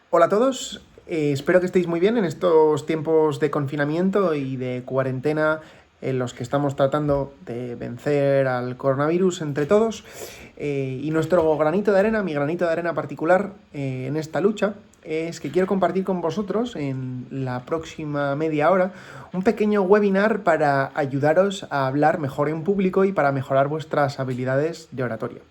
Hola a todos, espero que estéis muy bien en estos tiempos de confinamiento y de cuarentena en los que estamos tratando de vencer al coronavirus entre todos. Y nuestro granito de arena, mi granito de arena particular en esta lucha, es que quiero compartir con vosotros en la próxima media hora un pequeño webinar para ayudaros a hablar mejor en público y para mejorar vuestras habilidades de oratoria.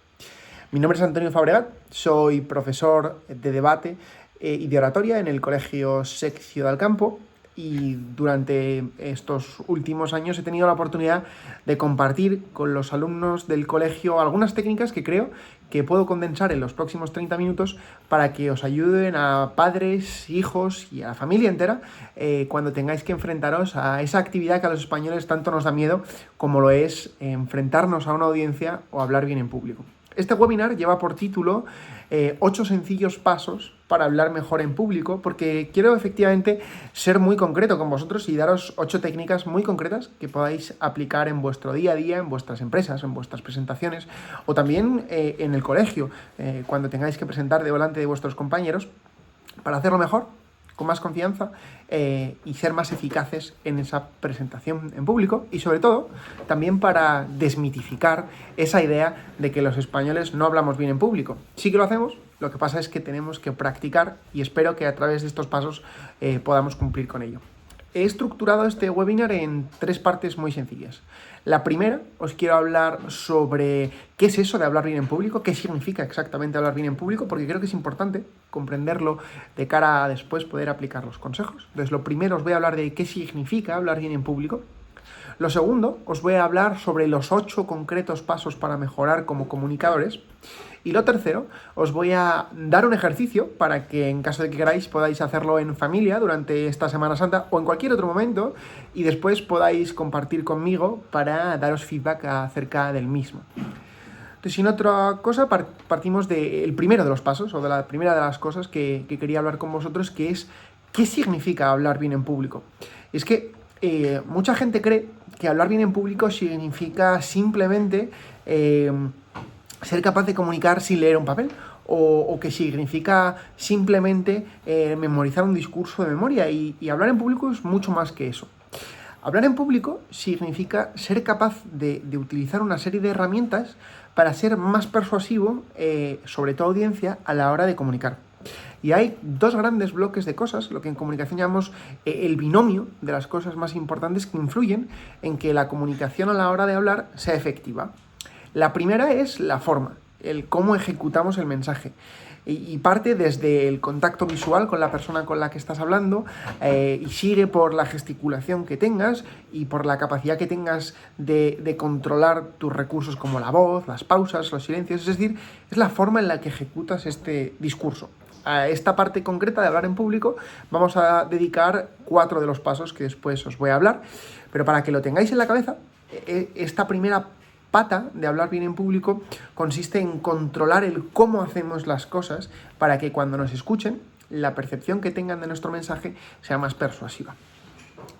Mi nombre es Antonio Fabregat, soy profesor de debate y de oratoria en el Colegio SEC Ciudad del Campo, y durante estos últimos años he tenido la oportunidad de compartir con los alumnos del colegio algunas técnicas que creo que puedo condensar en los próximos 30 minutos para que os ayuden a padres, hijos y a la familia entera cuando tengáis que enfrentaros a esa actividad que a los españoles tanto nos da miedo, como lo es enfrentarnos a una audiencia o hablar bien en público. Este webinar lleva por título 8 sencillos pasos para hablar mejor en público, porque quiero efectivamente ser muy concreto con vosotros y daros 8 técnicas muy concretas que podáis aplicar en vuestro día a día, en vuestras empresas, en vuestras presentaciones o también en el colegio, cuando tengáis que presentar delante de vuestros compañeros, para hacerlo mejor, con más confianza y ser más eficaces en esa presentación en público, y sobre todo también para desmitificar esa idea de que los españoles no hablamos bien en público. Sí que lo hacemos, lo que pasa es que tenemos que practicar y espero que a través de estos pasos podamos cumplir con ello. He estructurado este webinar en 3 partes muy sencillas. La primera, os quiero hablar sobre qué es eso de hablar bien en público, qué significa exactamente hablar bien en público, porque creo que es importante comprenderlo de cara a después poder aplicar los consejos. Entonces, lo primero os voy a hablar de qué significa hablar bien en público. Lo segundo, os voy a hablar sobre los 8 concretos pasos para mejorar como comunicadores. Y lo tercero, os voy a dar un ejercicio para que en caso de que queráis podáis hacerlo en familia durante esta Semana Santa o en cualquier otro momento, y después podáis compartir conmigo para daros feedback acerca del mismo. Entonces, sin otra cosa, partimos del primero de los pasos, o de la primera de las cosas que quería hablar con vosotros, que es ¿qué significa hablar bien en público? Es que mucha gente cree que hablar bien en público significa simplemente ser capaz de comunicar sin leer un papel, o que significa simplemente memorizar un discurso de memoria, y hablar en público es mucho más que eso. Hablar en público significa ser capaz de utilizar una serie de herramientas para ser más persuasivo sobre tu audiencia a la hora de comunicar. Y hay 2 grandes bloques de cosas, lo que en comunicación llamamos el binomio de las cosas más importantes que influyen en que la comunicación a la hora de hablar sea efectiva. La primera es la forma, el cómo ejecutamos el mensaje. Y parte desde el contacto visual con la persona con la que estás hablando, y sigue por la gesticulación que tengas y por la capacidad que tengas de controlar tus recursos como la voz, las pausas, los silencios. Es decir, es la forma en la que ejecutas este discurso. A esta parte concreta de hablar en público vamos a dedicar 4 de los pasos que después os voy a hablar, pero para que lo tengáis en la cabeza, esta primera pata de hablar bien en público consiste en controlar el cómo hacemos las cosas para que cuando nos escuchen, la percepción que tengan de nuestro mensaje sea más persuasiva.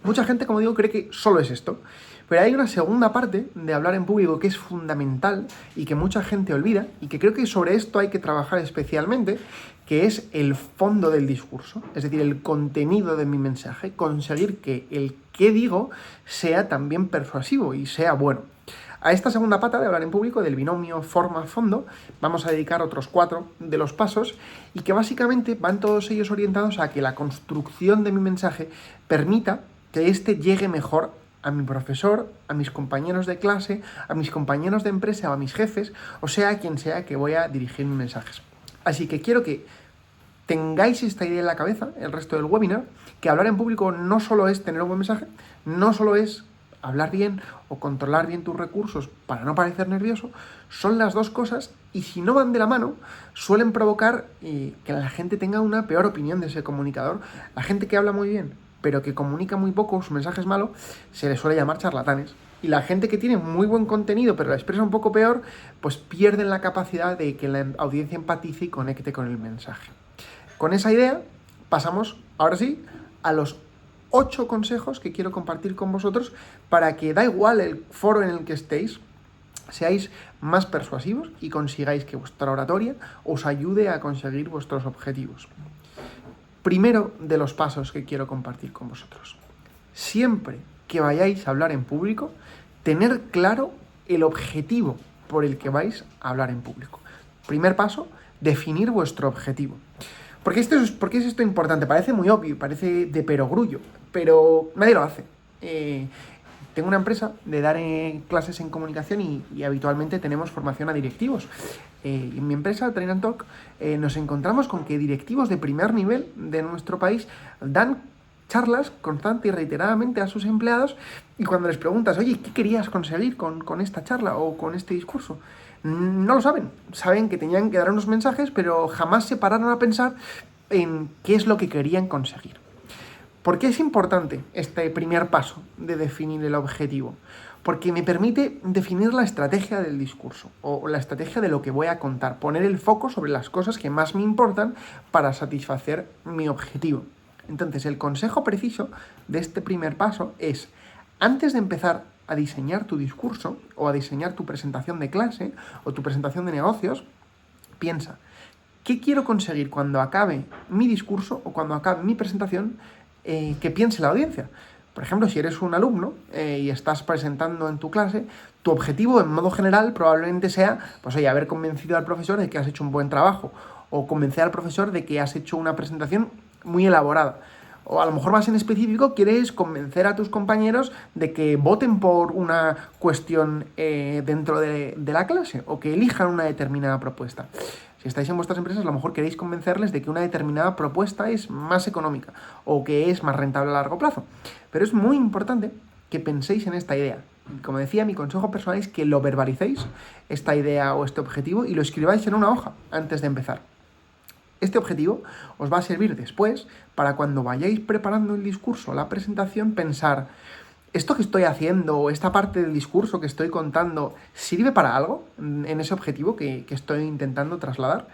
Mucha gente, como digo, cree que solo es esto, pero hay una segunda parte de hablar en público que es fundamental y que mucha gente olvida, y que creo que sobre esto hay que trabajar especialmente, que es el fondo del discurso, es decir, el contenido de mi mensaje, conseguir que el que digo sea también persuasivo y sea bueno. A esta segunda pata de hablar en público, del binomio forma-fondo, vamos a dedicar otros 4 de los pasos, y que básicamente van todos ellos orientados a que la construcción de mi mensaje permita que éste llegue mejor a mi profesor, a mis compañeros de clase, a mis compañeros de empresa o a mis jefes, o sea, a quien sea que voy a dirigir mis mensajes. Así que quiero que tengáis esta idea en la cabeza el resto del webinar, que hablar en público no solo es tener un buen mensaje, no solo es hablar bien o controlar bien tus recursos para no parecer nervioso. Son las 2 cosas, y si no van de la mano, suelen provocar que la gente tenga una peor opinión de ese comunicador. La gente que habla muy bien, pero que comunica muy poco, su mensaje es malo, se le suele llamar charlatanes. Y la gente que tiene muy buen contenido, pero la expresa un poco peor, pues pierden la capacidad de que la audiencia empatice y conecte con el mensaje. Con esa idea, pasamos, ahora sí, a los 8 consejos que quiero compartir con vosotros para que, da igual el foro en el que estéis, seáis más persuasivos y consigáis que vuestra oratoria os ayude a conseguir vuestros objetivos. Primero de los pasos que quiero compartir con vosotros. Siempre que vayáis a hablar en público, tener claro el objetivo por el que vais a hablar en público. Primer paso, definir vuestro objetivo. ¿Por qué es esto importante? Parece muy obvio, parece de perogrullo, pero nadie lo hace. Tengo una empresa de dar clases en comunicación y habitualmente tenemos formación a directivos. En mi empresa, Train & Talk, nos encontramos con que directivos de primer nivel de nuestro país dan charlas constante y reiteradamente a sus empleados, y cuando les preguntas, oye, ¿qué querías conseguir con esta charla o con este discurso? No lo saben. Saben que tenían que dar unos mensajes, pero jamás se pararon a pensar en qué es lo que querían conseguir. ¿Por qué es importante este primer paso de definir el objetivo? Porque me permite definir la estrategia del discurso o la estrategia de lo que voy a contar, poner el foco sobre las cosas que más me importan para satisfacer mi objetivo. Entonces, el consejo preciso de este primer paso es, antes de empezar a diseñar tu discurso o a diseñar tu presentación de clase o tu presentación de negocios, piensa, ¿qué quiero conseguir cuando acabe mi discurso o cuando acabe mi presentación que piense la audiencia? Por ejemplo, si eres un alumno y estás presentando en tu clase, tu objetivo en modo general probablemente sea, pues oye, haber convencido al profesor de que has hecho un buen trabajo o convencer al profesor de que has hecho una presentación muy elaborada. O a lo mejor más en específico quieres convencer a tus compañeros de que voten por una cuestión dentro de la clase o que elijan una determinada propuesta. Si estáis en vuestras empresas, a lo mejor queréis convencerles de que una determinada propuesta es más económica o que es más rentable a largo plazo. Pero es muy importante que penséis en esta idea. Como decía, mi consejo personal es que lo verbalicéis, esta idea o este objetivo, y lo escribáis en una hoja antes de empezar. Este objetivo os va a servir después para cuando vayáis preparando el discurso o la presentación pensar, ¿esto que estoy haciendo o esta parte del discurso que estoy contando sirve para algo en ese objetivo que estoy intentando trasladar?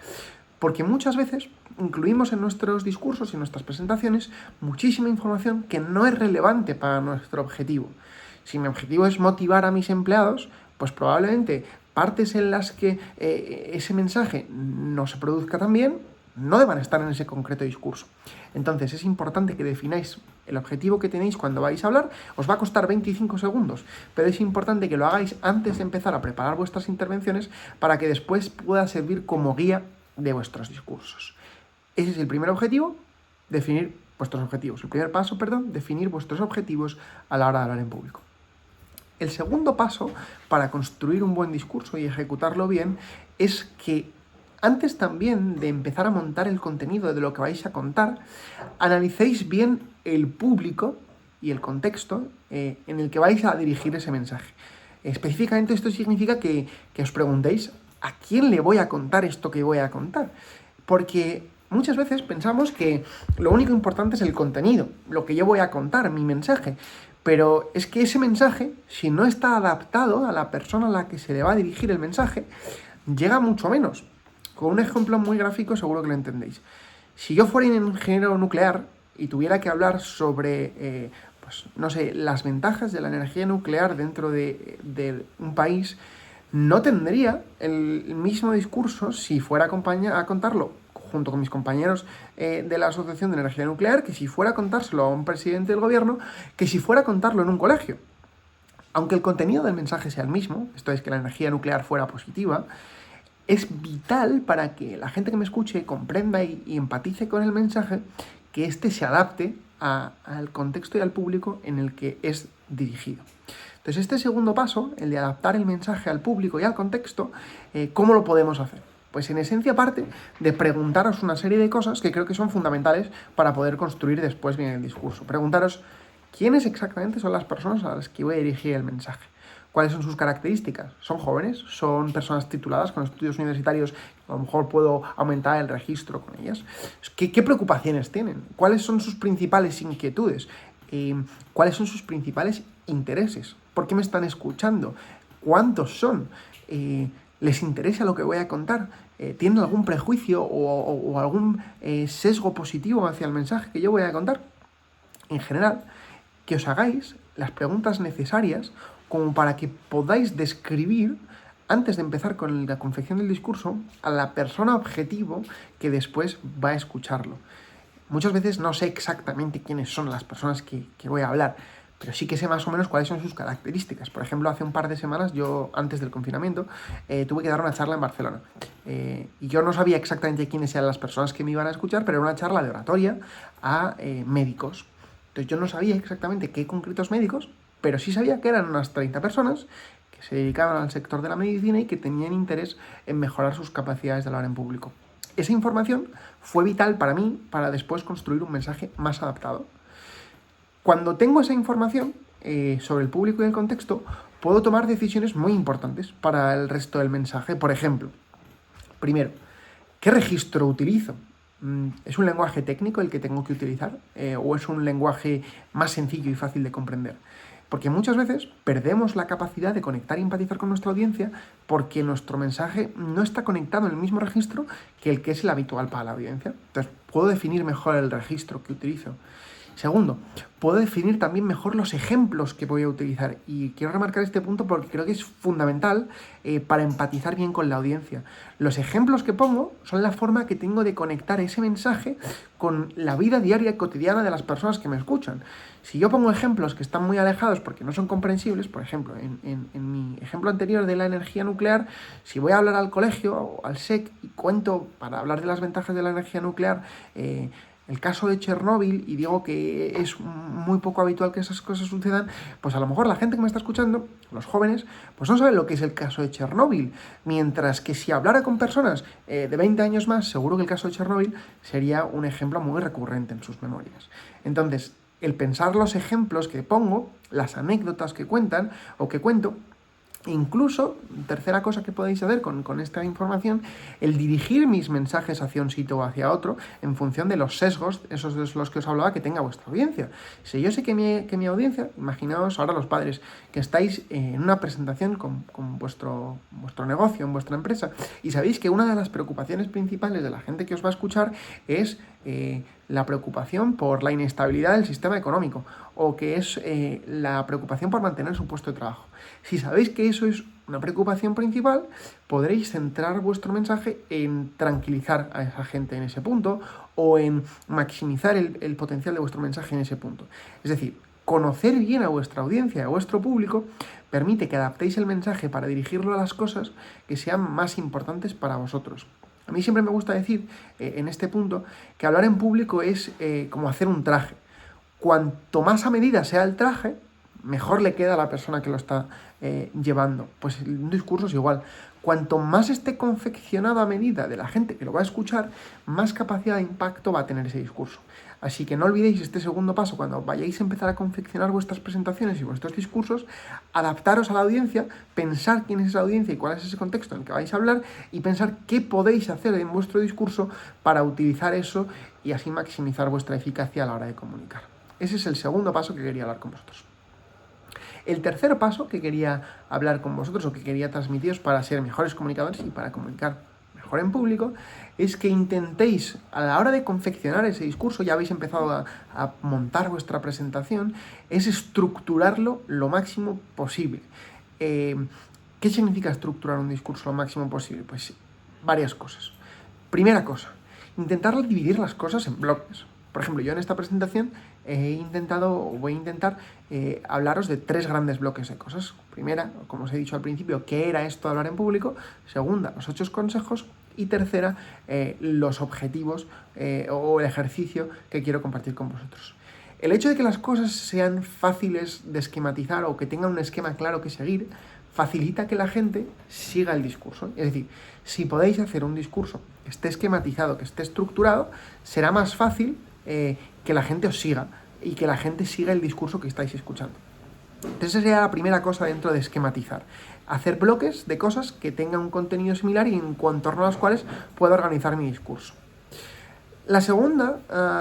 Porque muchas veces incluimos en nuestros discursos y en nuestras presentaciones muchísima información que no es relevante para nuestro objetivo. Si mi objetivo es motivar a mis empleados, pues probablemente partes en las que ese mensaje no se produzca tan bien no deban estar en ese concreto discurso. Entonces es importante que defináis el objetivo que tenéis cuando vais a hablar. Os va a costar 25 segundos, pero es importante que lo hagáis antes de empezar a preparar vuestras intervenciones para que después pueda servir como guía de vuestros discursos. Ese es el primer objetivo, definir vuestros objetivos. El primer paso, definir vuestros objetivos a la hora de hablar en público. El segundo paso para construir un buen discurso y ejecutarlo bien es que antes también de empezar a montar el contenido de lo que vais a contar, analicéis bien el público y el contexto en el que vais a dirigir ese mensaje. Específicamente esto significa que os preguntéis ¿a quién le voy a contar esto que voy a contar? Porque muchas veces pensamos que lo único importante es el contenido, lo que yo voy a contar, mi mensaje. Pero es que ese mensaje, si no está adaptado a la persona a la que se le va a dirigir el mensaje, llega mucho menos. Con un ejemplo muy gráfico seguro que lo entendéis. Si yo fuera ingeniero nuclear y tuviera que hablar sobre, las ventajas de la energía nuclear dentro de un país, no tendría el mismo discurso si fuera a contarlo junto con mis compañeros de la Asociación de Energía Nuclear, que si fuera a contárselo a un presidente del gobierno, que si fuera a contarlo en un colegio. Aunque el contenido del mensaje sea el mismo, esto es que la energía nuclear fuera positiva, es vital para que la gente que me escuche comprenda y empatice con el mensaje, que éste se adapte al contexto y al público en el que es dirigido. Entonces, este segundo paso, el de adaptar el mensaje al público y al contexto, ¿cómo lo podemos hacer? Pues en esencia parte de preguntaros una serie de cosas que creo que son fundamentales para poder construir después bien el discurso. Preguntaros quiénes exactamente son las personas a las que voy a dirigir el mensaje. ¿Cuáles son sus características? ¿Son jóvenes? ¿Son personas tituladas con estudios universitarios? A lo mejor puedo aumentar el registro con ellas. ¿Qué preocupaciones tienen? ¿Cuáles son sus principales inquietudes? ¿Cuáles son sus principales intereses? ¿Por qué me están escuchando? ¿Cuántos son? ¿Les interesa lo que voy a contar? ¿Tienen algún prejuicio o algún sesgo positivo hacia el mensaje que yo voy a contar? En general, que os hagáis las preguntas necesarias como para que podáis describir, antes de empezar con la confección del discurso, a la persona objetivo que después va a escucharlo. Muchas veces no sé exactamente quiénes son las personas que voy a hablar, pero sí que sé más o menos cuáles son sus características. Por ejemplo, hace un par de semanas, yo antes del confinamiento, tuve que dar una charla en Barcelona. Y yo no sabía exactamente quiénes eran las personas que me iban a escuchar, pero era una charla de oratoria a médicos. Entonces yo no sabía exactamente qué concretos médicos, pero sí sabía que eran unas 30 personas que se dedicaban al sector de la medicina y que tenían interés en mejorar sus capacidades de hablar en público. Esa información fue vital para mí para después construir un mensaje más adaptado. Cuando tengo esa información sobre el público y el contexto, puedo tomar decisiones muy importantes para el resto del mensaje. Por ejemplo, primero, ¿qué registro utilizo? ¿Es un lenguaje técnico el que tengo que utilizar? ¿O es un lenguaje más sencillo y fácil de comprender? Porque muchas veces perdemos la capacidad de conectar y empatizar con nuestra audiencia porque nuestro mensaje no está conectado en el mismo registro que el que es el habitual para la audiencia. Entonces, puedo definir mejor el registro que utilizo. Segundo, puedo definir también mejor los ejemplos que voy a utilizar. Y quiero remarcar este punto porque creo que es fundamental para empatizar bien con la audiencia. Los ejemplos que pongo son la forma que tengo de conectar ese mensaje con la vida diaria y cotidiana de las personas que me escuchan. Si yo pongo ejemplos que están muy alejados porque no son comprensibles, por ejemplo, en mi ejemplo anterior de la energía nuclear, si voy a hablar al colegio o al SEC y cuento para hablar de las ventajas de la energía nuclear, el caso de Chernóbil, y digo que es muy poco habitual que esas cosas sucedan, pues a lo mejor la gente que me está escuchando, los jóvenes, pues no saben lo que es el caso de Chernóbil, mientras que si hablara con personas de 20 años más, seguro que el caso de Chernóbil sería un ejemplo muy recurrente en sus memorias. Entonces, el pensar los ejemplos que pongo, las anécdotas que cuentan o que cuento, incluso, tercera cosa que podéis hacer con esta información, el dirigir mis mensajes hacia un sitio o hacia otro en función de los sesgos, esos de los que os hablaba, que tenga vuestra audiencia. Si yo sé que mi audiencia, imaginaos ahora los padres, que estáis en una presentación con vuestro negocio, en vuestra empresa, y sabéis que una de las preocupaciones principales de la gente que os va a escuchar es la preocupación por la inestabilidad del sistema económico, o que es la preocupación por mantener su puesto de trabajo. Si sabéis que eso es una preocupación principal, podréis centrar vuestro mensaje en tranquilizar a esa gente en ese punto o en maximizar el potencial de vuestro mensaje en ese punto. Es decir, conocer bien a vuestra audiencia, a vuestro público, permite que adaptéis el mensaje para dirigirlo a las cosas que sean más importantes para vosotros. A mí siempre me gusta decir, en este punto, que hablar en público es como hacer un traje. Cuanto más a medida sea el traje, mejor le queda a la persona que lo está llevando. Pues un discurso es igual. Cuanto más esté confeccionado a medida de la gente que lo va a escuchar, más capacidad de impacto va a tener ese discurso. Así que no olvidéis este segundo paso cuando vayáis a empezar a confeccionar vuestras presentaciones y vuestros discursos, adaptaros a la audiencia, pensar quién es esa audiencia y cuál es ese contexto en el que vais a hablar y pensar qué podéis hacer en vuestro discurso para utilizar eso y así maximizar vuestra eficacia a la hora de comunicar. Ese es el segundo paso que quería hablar con vosotros. El tercer paso que quería hablar con vosotros o que quería transmitiros para ser mejores comunicadores y para comunicar mejor en público es que intentéis, a la hora de confeccionar ese discurso, ya habéis empezado a montar vuestra presentación, es estructurarlo lo máximo posible. ¿Qué significa estructurar un discurso lo máximo posible? Pues varias cosas. Primera cosa, intentar dividir las cosas en bloques. Por ejemplo, yo en esta presentación voy a intentar hablaros de 3 grandes bloques de cosas. Primera, como os he dicho al principio, ¿qué era esto de hablar en público? Segunda, los 8 consejos. Y tercera, los objetivos o el ejercicio que quiero compartir con vosotros. El hecho de que las cosas sean fáciles de esquematizar o que tengan un esquema claro que seguir, facilita que la gente siga el discurso. Es decir, si podéis hacer un discurso que esté esquematizado, que esté estructurado, será más fácil que la gente os siga y que la gente siga el discurso que estáis escuchando. Entonces esa sería la primera cosa dentro de esquematizar. Hacer bloques de cosas que tengan un contenido similar y en torno a las cuales pueda organizar mi discurso. La segunda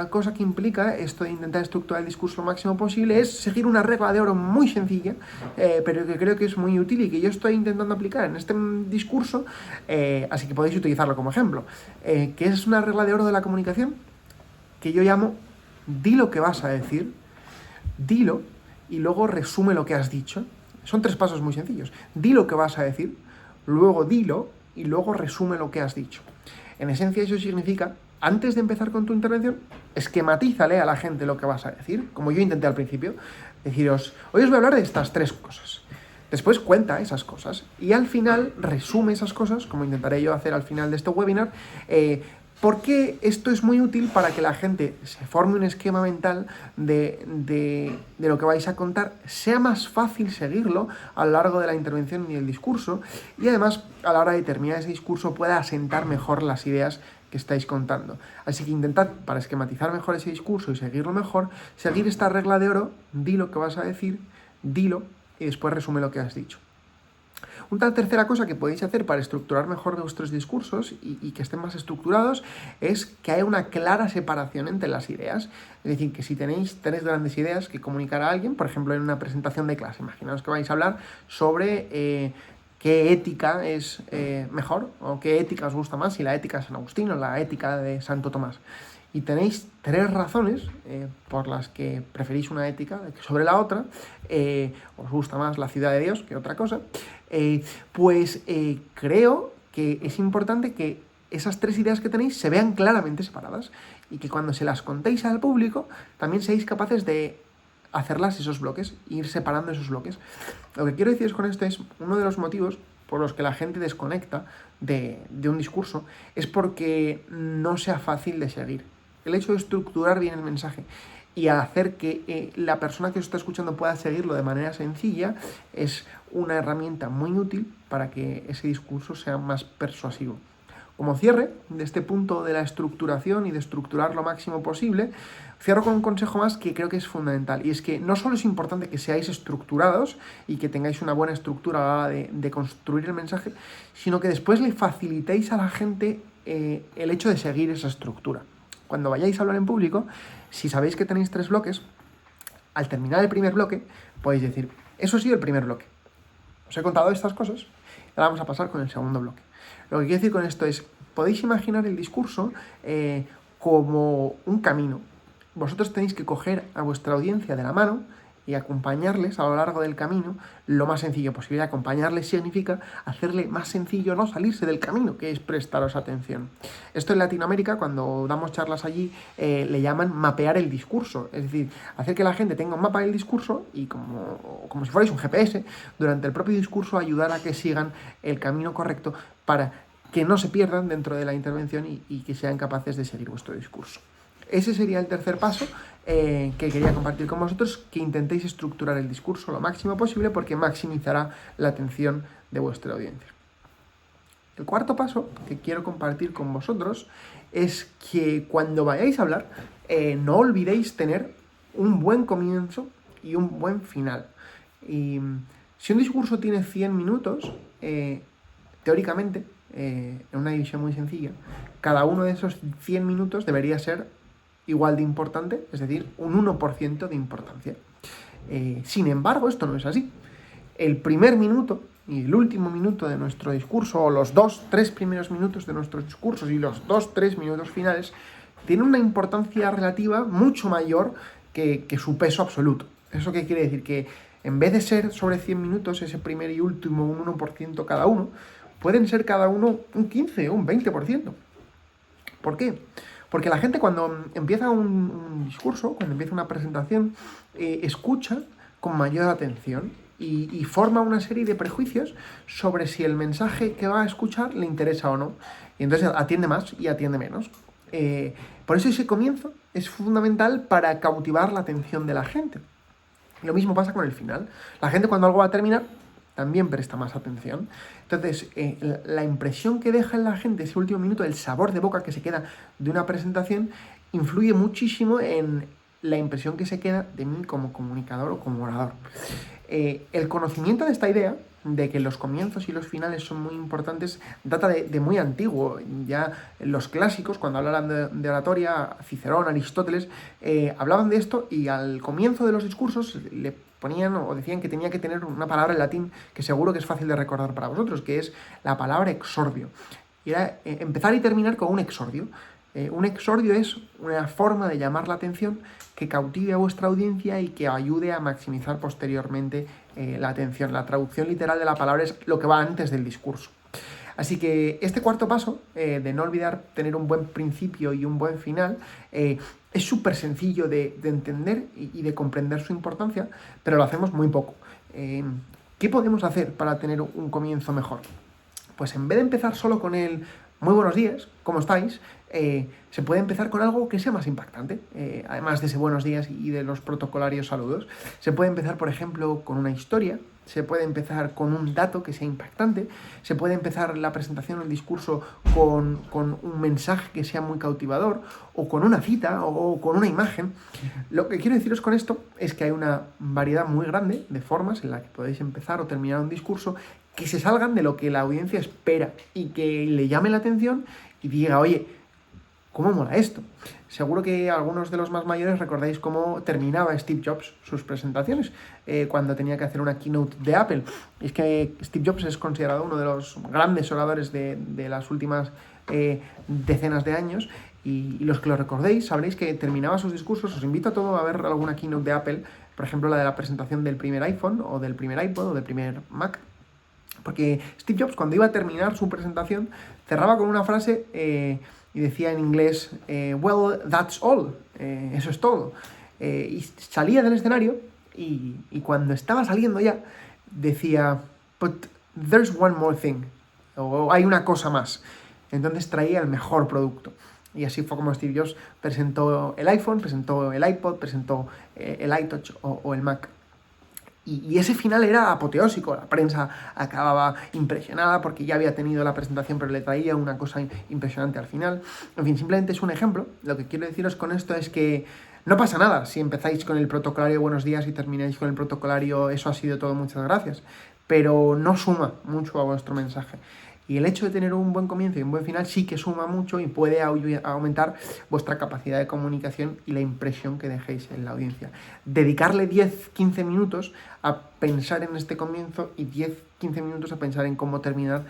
cosa que implica esto de intentar estructurar el discurso lo máximo posible es seguir una regla de oro muy sencilla, pero que creo que es muy útil y que yo estoy intentando aplicar en este discurso, así que podéis utilizarlo como ejemplo, que es una regla de oro de la comunicación que yo llamo di lo que vas a decir, dilo y luego resume lo que has dicho. Son 3 pasos muy sencillos. Di lo que vas a decir, luego dilo y luego resume lo que has dicho. En esencia eso significa antes de empezar con tu intervención, esquematízale a la gente lo que vas a decir, como yo intenté al principio, deciros, hoy os voy a hablar de estas 3 cosas. Después cuenta esas cosas y al final resume esas cosas, como intentaré yo hacer al final de este webinar, porque esto es muy útil para que la gente se forme un esquema mental de lo que vais a contar, sea más fácil seguirlo a lo largo de la intervención y el discurso, y además a la hora de terminar ese discurso pueda asentar mejor las ideas que estáis contando. Así que intentad, para esquematizar mejor ese discurso y seguirlo mejor, seguir esta regla de oro: di lo que vas a decir, dilo, y después resume lo que has dicho. Una tercera cosa que podéis hacer para estructurar mejor vuestros discursos y que estén más estructurados es que haya una clara separación entre las ideas. Es decir, que si tenéis 3 grandes ideas que comunicar a alguien, por ejemplo, en una presentación de clase, imaginaos que vais a hablar sobre qué ética es mejor o qué ética os gusta más, si la ética de San Agustín o la ética de Santo Tomás. Y tenéis 3 razones por las que preferís una ética sobre la otra, os gusta más la ciudad de Dios que otra cosa, creo que es importante que esas 3 ideas que tenéis se vean claramente separadas y que cuando se las contéis al público también seáis capaces de hacerlas esos bloques, ir separando esos bloques. Lo que quiero deciros con esto es uno de los motivos por los que la gente desconecta de un discurso, es porque no sea fácil de seguir. El hecho de estructurar bien el mensaje y hacer que la persona que os está escuchando pueda seguirlo de manera sencilla es una herramienta muy útil para que ese discurso sea más persuasivo. Como cierre de este punto de la estructuración y de estructurar lo máximo posible, cierro con un consejo más que creo que es fundamental, y es que no solo es importante que seáis estructurados y que tengáis una buena estructura a la hora de construir el mensaje, sino que después le facilitéis a la gente el hecho de seguir esa estructura. Cuando vayáis a hablar en público, si sabéis que tenéis 3 bloques, al terminar el primer bloque, podéis decir, eso ha sido el primer bloque. Os he contado estas cosas, ahora vamos a pasar con el segundo bloque. Lo que quiero decir con esto es, podéis imaginar el discurso como un camino. Vosotros tenéis que coger a vuestra audiencia de la mano y acompañarles a lo largo del camino lo más sencillo posible. Acompañarles significa hacerle más sencillo no salirse del camino, que es prestaros atención. Esto en Latinoamérica, cuando damos charlas allí, le llaman mapear el discurso. Es decir, hacer que la gente tenga un mapa del discurso y como si fuerais un GPS, durante el propio discurso ayudar a que sigan el camino correcto para que no se pierdan dentro de la intervención y que sean capaces de seguir vuestro discurso. Ese sería el tercer paso que quería compartir con vosotros, que intentéis estructurar el discurso lo máximo posible porque maximizará la atención de vuestra audiencia. El cuarto paso que quiero compartir con vosotros es que cuando vayáis a hablar, no olvidéis tener un buen comienzo y un buen final. Y si un discurso tiene 100 minutos, teóricamente, en una división muy sencilla, cada uno de esos 100 minutos debería ser igual de importante, es decir, un 1% de importancia. Sin embargo, esto no es así. El primer minuto y el último minuto de nuestro discurso, o los 2-3 primeros minutos de nuestros discursos y los 2-3 minutos finales, tienen una importancia relativa mucho mayor que su peso absoluto. ¿Eso qué quiere decir? Que en vez de ser sobre 100 minutos, ese primer y último un 1% cada uno, pueden ser cada uno un 15 o un 20%. ¿Por qué? Porque la gente cuando empieza un discurso, cuando empieza una presentación, escucha con mayor atención y forma una serie de prejuicios sobre si el mensaje que va a escuchar le interesa o no. Y entonces atiende más y atiende menos. Por eso ese comienzo es fundamental para cautivar la atención de la gente. Lo mismo pasa con el final. La gente cuando algo va a terminar también presta más atención. Entonces, la impresión que deja en la gente ese último minuto, el sabor de boca que se queda de una presentación, influye muchísimo en la impresión que se queda de mí como comunicador o como orador. El conocimiento de esta idea, de que los comienzos y los finales son muy importantes, data de muy antiguo. Ya los clásicos, cuando hablaban de oratoria, Cicerón, Aristóteles, hablaban de esto, y al comienzo de los discursos le ponían o decían que tenía que tener una palabra en latín que seguro que es fácil de recordar para vosotros, que es la palabra exordio. Y era empezar y terminar con un exordio. Un exordio es una forma de llamar la atención que cautive a vuestra audiencia y que ayude a maximizar posteriormente la atención. La traducción literal de la palabra es lo que va antes del discurso. Así que este cuarto paso, de no olvidar tener un buen principio y un buen final, es súper sencillo de entender y de comprender su importancia, pero lo hacemos muy poco. ¿Qué podemos hacer para tener un comienzo mejor? Pues en vez de empezar solo con el muy buenos días, ¿cómo estáis? Se puede empezar con algo que sea más impactante, además de ese buenos días y de los protocolarios saludos. Se puede empezar, por ejemplo, con una historia, se puede empezar con un dato que sea impactante, se puede empezar la presentación o el discurso con un mensaje que sea muy cautivador, o con una cita, o con una imagen. Lo que quiero deciros con esto es que hay una variedad muy grande de formas en la que podéis empezar o terminar un discurso que se salgan de lo que la audiencia espera y que le llame la atención y diga, oye, ¿cómo mola esto? Seguro que algunos de los más mayores recordáis cómo terminaba Steve Jobs sus presentaciones cuando tenía que hacer una keynote de Apple. Y es que Steve Jobs es considerado uno de los grandes oradores de las últimas decenas de años, y los que lo recordéis sabréis que terminaba sus discursos. Os invito a todos a ver alguna keynote de Apple, por ejemplo la de la presentación del primer iPhone o del primer iPod o del primer Mac. Porque Steve Jobs, cuando iba a terminar su presentación, cerraba con una frase y decía en inglés, well, that's all, eso es todo. Y salía del escenario y cuando estaba saliendo ya, decía, but there's one more thing, o hay una cosa más. Entonces traía el mejor producto. Y así fue como Steve Jobs presentó el iPhone, presentó el iPod, presentó el iTouch o el Mac. Y ese final era apoteósico, la prensa acababa impresionada porque ya había tenido la presentación, pero le traía una cosa impresionante al final. En fin, simplemente es un ejemplo. Lo que quiero deciros con esto es que no pasa nada si empezáis con el protocolario buenos días y termináis con el protocolario eso ha sido todo, muchas gracias, pero no suma mucho a vuestro mensaje. Y el hecho de tener un buen comienzo y un buen final sí que suma mucho y puede aumentar vuestra capacidad de comunicación y la impresión que dejéis en la audiencia. Dedicarle 10-15 minutos a pensar en este comienzo y 10-15 minutos a pensar en cómo terminar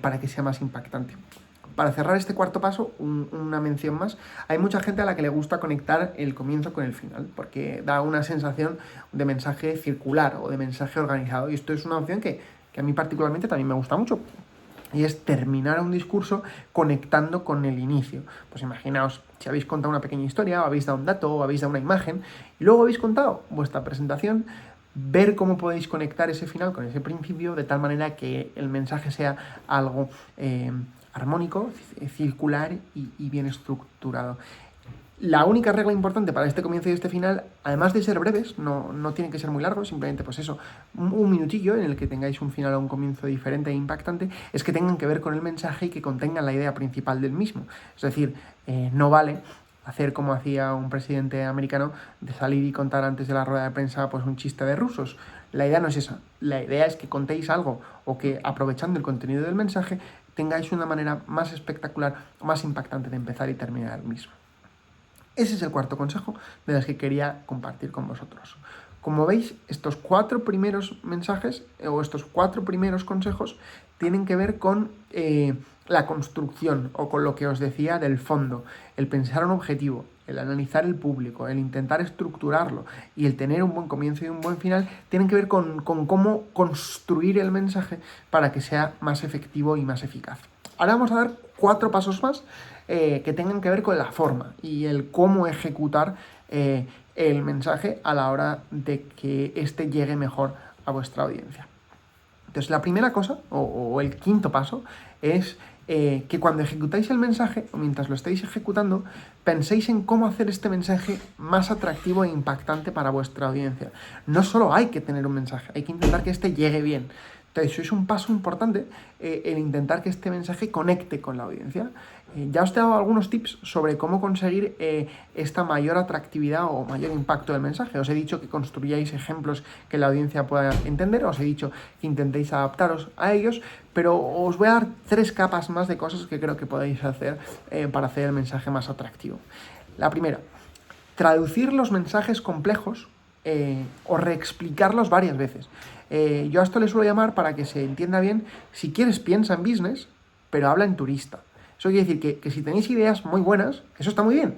para que sea más impactante. Para cerrar este cuarto paso, una mención más. Hay mucha gente a la que le gusta conectar el comienzo con el final, porque da una sensación de mensaje circular o de mensaje organizado. Y esto es una opción que a mí particularmente también me gusta mucho. Y es terminar un discurso conectando con el inicio. Pues imaginaos, si habéis contado una pequeña historia, o habéis dado un dato, o habéis dado una imagen, y luego habéis contado vuestra presentación, ver cómo podéis conectar ese final con ese principio, de tal manera que el mensaje sea algo armónico, circular y bien estructurado. La única regla importante para este comienzo y este final, además de ser breves, no tienen que ser muy largos, simplemente pues eso, un minutillo en el que tengáis un final o un comienzo diferente e impactante, es que tengan que ver con el mensaje y que contengan la idea principal del mismo. Es decir, no vale hacer como hacía un presidente americano, de salir y contar antes de la rueda de prensa pues un chiste de rusos. La idea no es esa, la idea es que contéis algo o que, aprovechando el contenido del mensaje, tengáis una manera más espectacular, más impactante de empezar y terminar el mismo. Ese es el cuarto consejo de los que quería compartir con vosotros. Como veis, estos 4 primeros mensajes o estos 4 primeros consejos tienen que ver con la construcción o con lo que os decía del fondo, el pensar un objetivo, el analizar el público, el intentar estructurarlo y el tener un buen comienzo y un buen final, tienen que ver con cómo construir el mensaje para que sea más efectivo y más eficaz. Ahora vamos a dar 4 pasos más que tengan que ver con la forma y el cómo ejecutar el mensaje a la hora de que éste llegue mejor a vuestra audiencia. Entonces, la primera cosa, o el quinto paso, es que cuando ejecutáis el mensaje, o mientras lo estáis ejecutando, penséis en cómo hacer este mensaje más atractivo e impactante para vuestra audiencia. No solo hay que tener un mensaje, hay que intentar que este llegue bien. Entonces, eso es un paso importante, el intentar que este mensaje conecte con la audiencia. Ya os he dado algunos tips sobre cómo conseguir esta mayor atractividad o mayor impacto del mensaje. Os he dicho que construyáis ejemplos que la audiencia pueda entender, os he dicho que intentéis adaptaros a ellos, pero os voy a dar 3 capas más de cosas que creo que podéis hacer para hacer el mensaje más atractivo. La primera, traducir los mensajes complejos o reexplicarlos varias veces. Yo a esto le suelo llamar, para que se entienda bien, si quieres piensa en business, pero habla en turista. Eso quiere decir que si tenéis ideas muy buenas, eso está muy bien,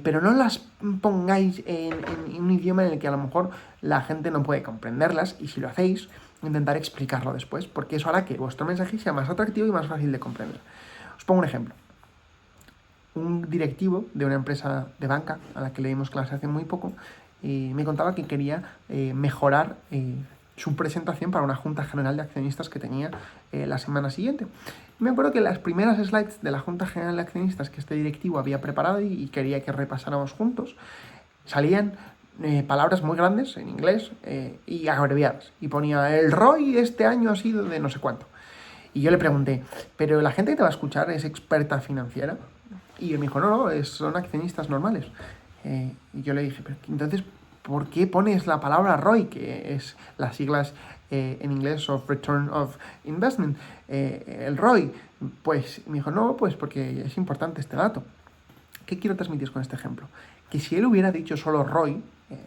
pero no las pongáis en un idioma en el que a lo mejor la gente no puede comprenderlas, y si lo hacéis, intentar explicarlo después, porque eso hará que vuestro mensaje sea más atractivo y más fácil de comprender. Os pongo un ejemplo. Un directivo de una empresa de banca a la que le dimos clase hace muy poco me contaba que quería mejorar su presentación para una junta general de accionistas que tenía la semana siguiente. Me acuerdo que las primeras slides de la junta general de accionistas que este directivo había preparado y quería que repasáramos juntos, salían palabras muy grandes en inglés y abreviadas. Y ponía, el ROI de este año ha sido de no sé cuánto. Y yo le pregunté, ¿pero la gente que te va a escuchar es experta financiera? Y él me dijo, no, son accionistas normales. Y yo le dije, pero entonces, ¿por qué pones la palabra ROI, que es las siglas en inglés of Return of Investment? El ROI. Pues me dijo, no, pues porque es importante este dato. ¿Qué quiero transmitir con este ejemplo? Que si él hubiera dicho solo ROI,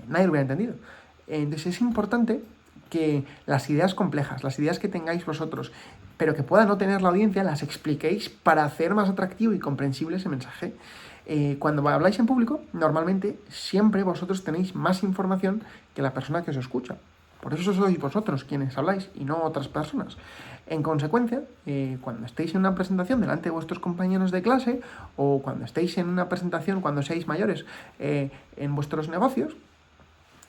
nadie lo hubiera entendido. Entonces es importante que las ideas complejas, las ideas que tengáis vosotros, pero que pueda no tener la audiencia, las expliquéis para hacer más atractivo y comprensible ese mensaje. Cuando habláis en público, normalmente siempre vosotros tenéis más información que la persona que os escucha. Por eso sois vosotros quienes habláis y no otras personas. En consecuencia, cuando estéis en una presentación delante de vuestros compañeros de clase o cuando estéis en una presentación cuando seáis mayores en vuestros negocios,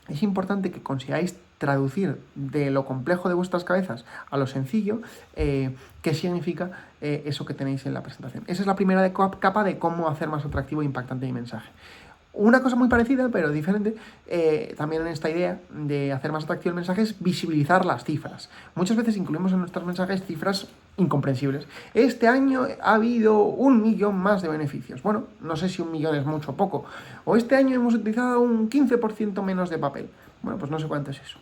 es importante que consigáis traducir de lo complejo de vuestras cabezas a lo sencillo qué significa eso que tenéis en la presentación. Esa es la primera capa de cómo hacer más atractivo e impactante mi mensaje. Una cosa muy parecida, pero diferente, también en esta idea de hacer más atractivo el mensaje es visibilizar las cifras. Muchas veces incluimos en nuestros mensajes cifras incomprensibles. Este año ha habido 1 millón más de beneficios. Bueno, no sé si 1 millón es mucho o poco. O este año hemos utilizado un 15% menos de papel. Bueno, pues no sé cuánto es eso.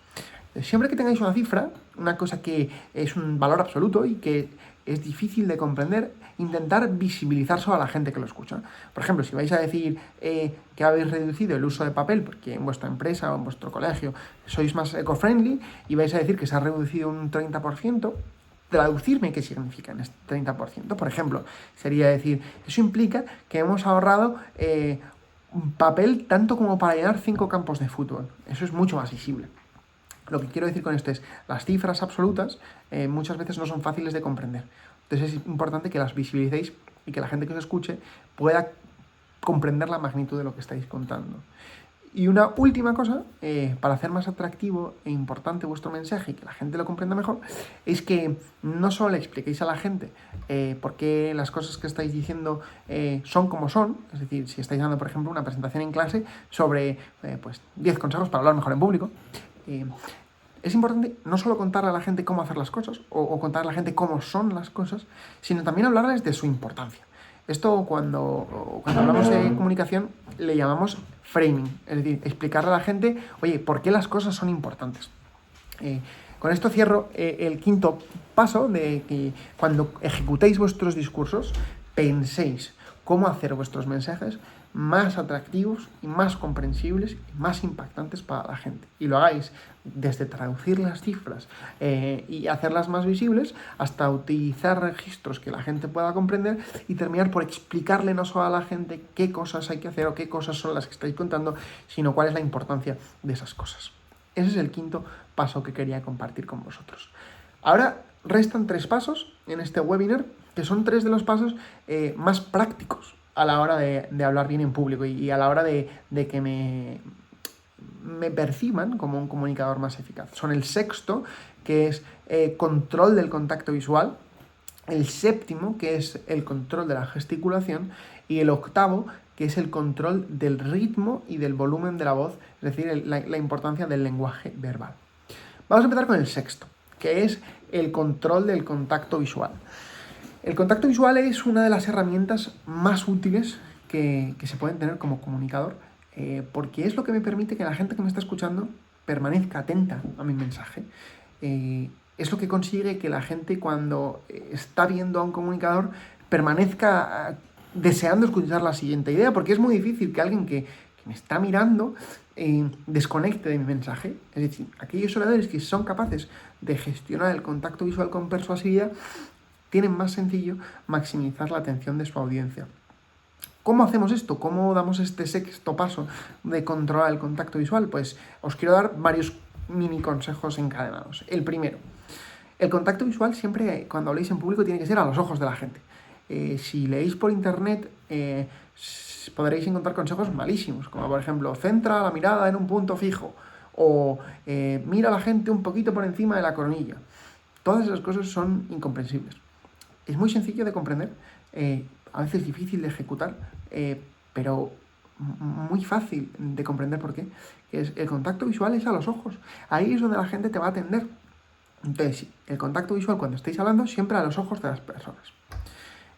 Siempre que tengáis una cifra, una cosa que es un valor absoluto y que es difícil de comprender, intentar visibilizarlo a la gente que lo escucha. Por ejemplo, si vais a decir que habéis reducido el uso de papel porque en vuestra empresa o en vuestro colegio sois más eco-friendly y vais a decir que se ha reducido un 30%, traducirme qué significa en este 30%. Por ejemplo, sería decir, eso implica que hemos ahorrado papel tanto como para llenar 5 campos de fútbol. Eso es mucho más visible. Lo que quiero decir con esto es, las cifras absolutas muchas veces no son fáciles de comprender. Entonces es importante que las visibilicéis y que la gente que os escuche pueda comprender la magnitud de lo que estáis contando. Y una última cosa, para hacer más atractivo e importante vuestro mensaje y que la gente lo comprenda mejor, es que no solo le expliquéis a la gente por qué las cosas que estáis diciendo son como son, es decir, si estáis dando, por ejemplo, una presentación en clase sobre 10 consejos para hablar mejor en público, es importante no solo contarle a la gente cómo hacer las cosas o contarle a la gente cómo son las cosas, sino también hablarles de su importancia. Esto cuando hablamos de comunicación le llamamos framing, es decir, explicarle a la gente, oye, ¿por qué las cosas son importantes? Con esto cierro el quinto paso de que cuando ejecutéis vuestros discursos, penséis cómo hacer vuestros mensajes más atractivos y más comprensibles y más impactantes para la gente. Y lo hagáis desde traducir las cifras y hacerlas más visibles hasta utilizar registros que la gente pueda comprender y terminar por explicarle no solo a la gente qué cosas hay que hacer o qué cosas son las que estáis contando, sino cuál es la importancia de esas cosas. Ese es el quinto paso que quería compartir con vosotros. Ahora restan 3 pasos en este webinar, que son 3 de los pasos más prácticos a la hora de hablar bien en público y a la hora de que me perciban como un comunicador más eficaz. Son el sexto, que es control del contacto visual, el séptimo, que es el control de la gesticulación, y el octavo, que es el control del ritmo y del volumen de la voz, es decir, la importancia del lenguaje verbal. Vamos a empezar con el sexto, que es el control del contacto visual. El contacto visual es una de las herramientas más útiles que se pueden tener como comunicador, porque es lo que me permite que la gente que me está escuchando permanezca atenta a mi mensaje. Es lo que consigue que la gente, cuando está viendo a un comunicador, permanezca deseando escuchar la siguiente idea, porque es muy difícil que alguien que me está mirando desconecte de mi mensaje. Es decir, aquellos oradores que son capaces de gestionar el contacto visual con persuasividad tienen más sencillo maximizar la atención de su audiencia. ¿Cómo hacemos esto? ¿Cómo damos este sexto paso de controlar el contacto visual? Pues os quiero dar varios mini consejos encadenados. El primero, el contacto visual siempre, cuando habléis en público, tiene que ser a los ojos de la gente. Si leéis por internet, podréis encontrar consejos malísimos, como por ejemplo, centra la mirada en un punto fijo, o mira a la gente un poquito por encima de la coronilla. Todas esas cosas son incomprensibles. Es muy sencillo de comprender, a veces difícil de ejecutar, pero muy fácil de comprender por qué. El contacto visual es a los ojos. Ahí es donde la gente te va a atender. Entonces, el contacto visual, cuando estéis hablando, siempre a los ojos de las personas.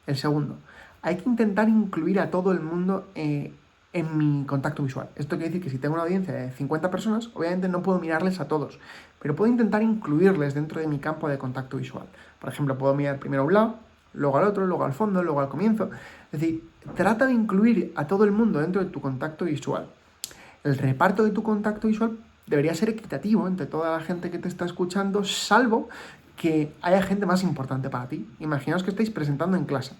El segundo, hay que intentar incluir a todo el mundo en mi contacto visual. Esto quiere decir que si tengo una audiencia de 50 personas, obviamente no puedo mirarles a todos, pero puedo intentar incluirles dentro de mi campo de contacto visual. Por ejemplo, puedo mirar primero a un lado, luego al otro, luego al fondo, luego al comienzo. Es decir, trata de incluir a todo el mundo dentro de tu contacto visual. El reparto de tu contacto visual debería ser equitativo entre toda la gente que te está escuchando, salvo que haya gente más importante para ti. Imaginaos que estáis presentando en clase.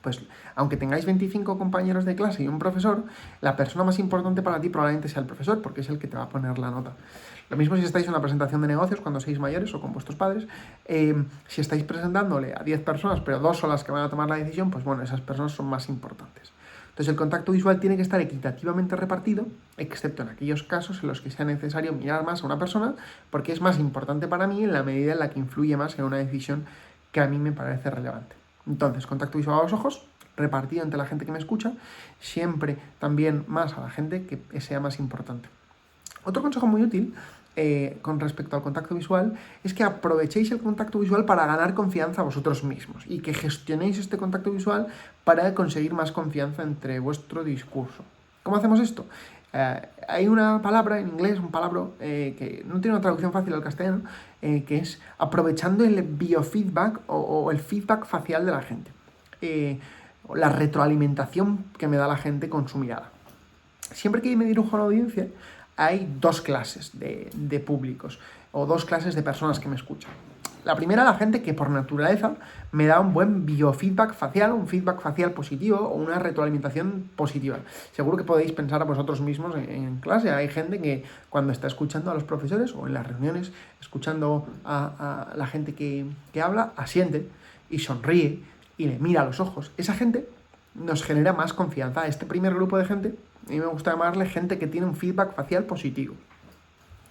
Pues aunque tengáis 25 compañeros de clase y un profesor, la persona más importante para ti probablemente sea el profesor, porque es el que te va a poner la nota. Lo mismo si estáis en una presentación de negocios cuando sois mayores o con vuestros padres. Si estáis presentándole a 10 personas, pero 2 son las que van a tomar la decisión, pues bueno, esas personas son más importantes. Entonces el contacto visual tiene que estar equitativamente repartido, excepto en aquellos casos en los que sea necesario mirar más a una persona, porque es más importante para mí en la medida en la que influye más en una decisión que a mí me parece relevante. Entonces, contacto visual a los ojos, repartido entre la gente que me escucha, siempre también más a la gente que sea más importante. Otro consejo muy útil con respecto al contacto visual es que aprovechéis el contacto visual para ganar confianza a vosotros mismos y que gestionéis este contacto visual para conseguir más confianza entre vuestro discurso. ¿Cómo hacemos esto? Hay una palabra en inglés, un palabra que no tiene una traducción fácil al castellano, que es aprovechando el biofeedback o el feedback facial de la gente. La retroalimentación que me da la gente con su mirada. Siempre que me dirijo a una audiencia, hay dos clases de públicos o dos clases de personas que me escuchan. La primera, la gente que por naturaleza me da un buen biofeedback facial, un feedback facial positivo o una retroalimentación positiva. Seguro que podéis pensar a vosotros mismos en clase. Hay gente que cuando está escuchando a los profesores o en las reuniones, escuchando a la gente que habla, asiente y sonríe y le mira a los ojos. Esa gente nos genera más confianza. Este primer grupo de gente, a mí me gusta llamarle gente que tiene un feedback facial positivo.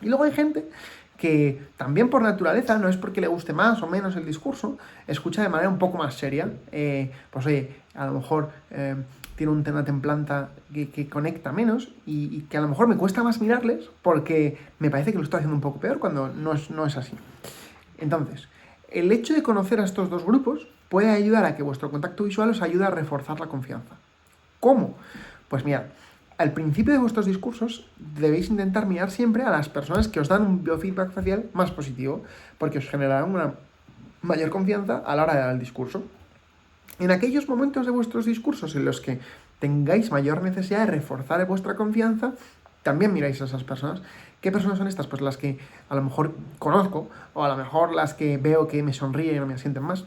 Y luego hay gente que también por naturaleza, no es porque le guste más o menos el discurso, escucha de manera un poco más seria. Pues oye, a lo mejor tiene un tema templanta que conecta menos y que a lo mejor me cuesta más mirarles porque me parece que lo estoy haciendo un poco peor cuando no es así. Entonces, el hecho de conocer a estos dos grupos puede ayudar a que vuestro contacto visual os ayude a reforzar la confianza. ¿Cómo? Pues mirad, al principio de vuestros discursos debéis intentar mirar siempre a las personas que os dan un biofeedback facial más positivo, porque os generarán una mayor confianza a la hora de dar el discurso. En aquellos momentos de vuestros discursos en los que tengáis mayor necesidad de reforzar vuestra confianza, también miráis a esas personas. ¿Qué personas son estas? Pues las que a lo mejor conozco, o a lo mejor las que veo que me sonríen y no me asienten más.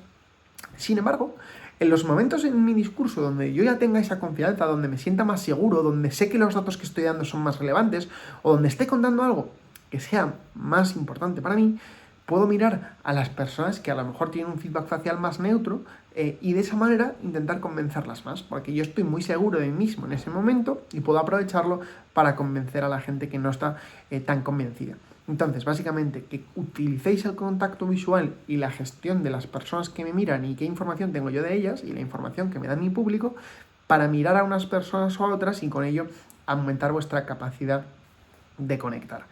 Sin embargo, en los momentos en mi discurso donde yo ya tenga esa confianza, donde me sienta más seguro, donde sé que los datos que estoy dando son más relevantes, o donde esté contando algo que sea más importante para mí, puedo mirar a las personas que a lo mejor tienen un feedback facial más neutro y de esa manera intentar convencerlas más, porque yo estoy muy seguro de mí mismo en ese momento y puedo aprovecharlo para convencer a la gente que no está tan convencida. Entonces, básicamente, que utilicéis el contacto visual y la gestión de las personas que me miran y qué información tengo yo de ellas y la información que me da mi público para mirar a unas personas o a otras y con ello aumentar vuestra capacidad de conectar.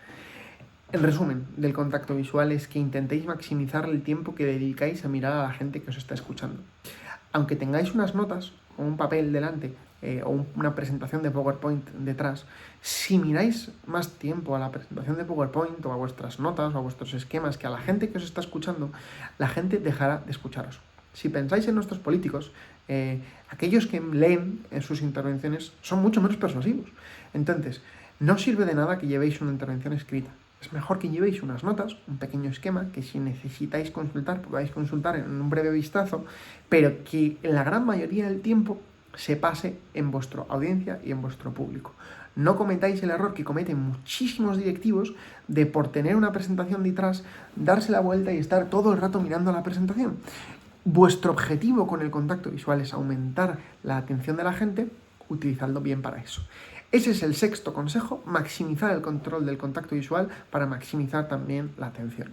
El resumen del contacto visual es que intentéis maximizar el tiempo que dedicáis a mirar a la gente que os está escuchando. Aunque tengáis unas notas o un papel delante o una presentación de PowerPoint detrás, si miráis más tiempo a la presentación de PowerPoint o a vuestras notas o a vuestros esquemas que a la gente que os está escuchando, la gente dejará de escucharos. Si pensáis en nuestros políticos, aquellos que leen en sus intervenciones son mucho menos persuasivos. Entonces, no sirve de nada que llevéis una intervención escrita. Es mejor que llevéis unas notas, un pequeño esquema, que si necesitáis consultar, podáis consultar en un breve vistazo, pero que en la gran mayoría del tiempo se pase en vuestra audiencia y en vuestro público. No cometáis el error que cometen muchísimos directivos de, por tener una presentación detrás, darse la vuelta y estar todo el rato mirando la presentación. Vuestro objetivo con el contacto visual es aumentar la atención de la gente, utilizadlo bien para eso. Ese es el sexto consejo: maximizar el control del contacto visual para maximizar también la atención.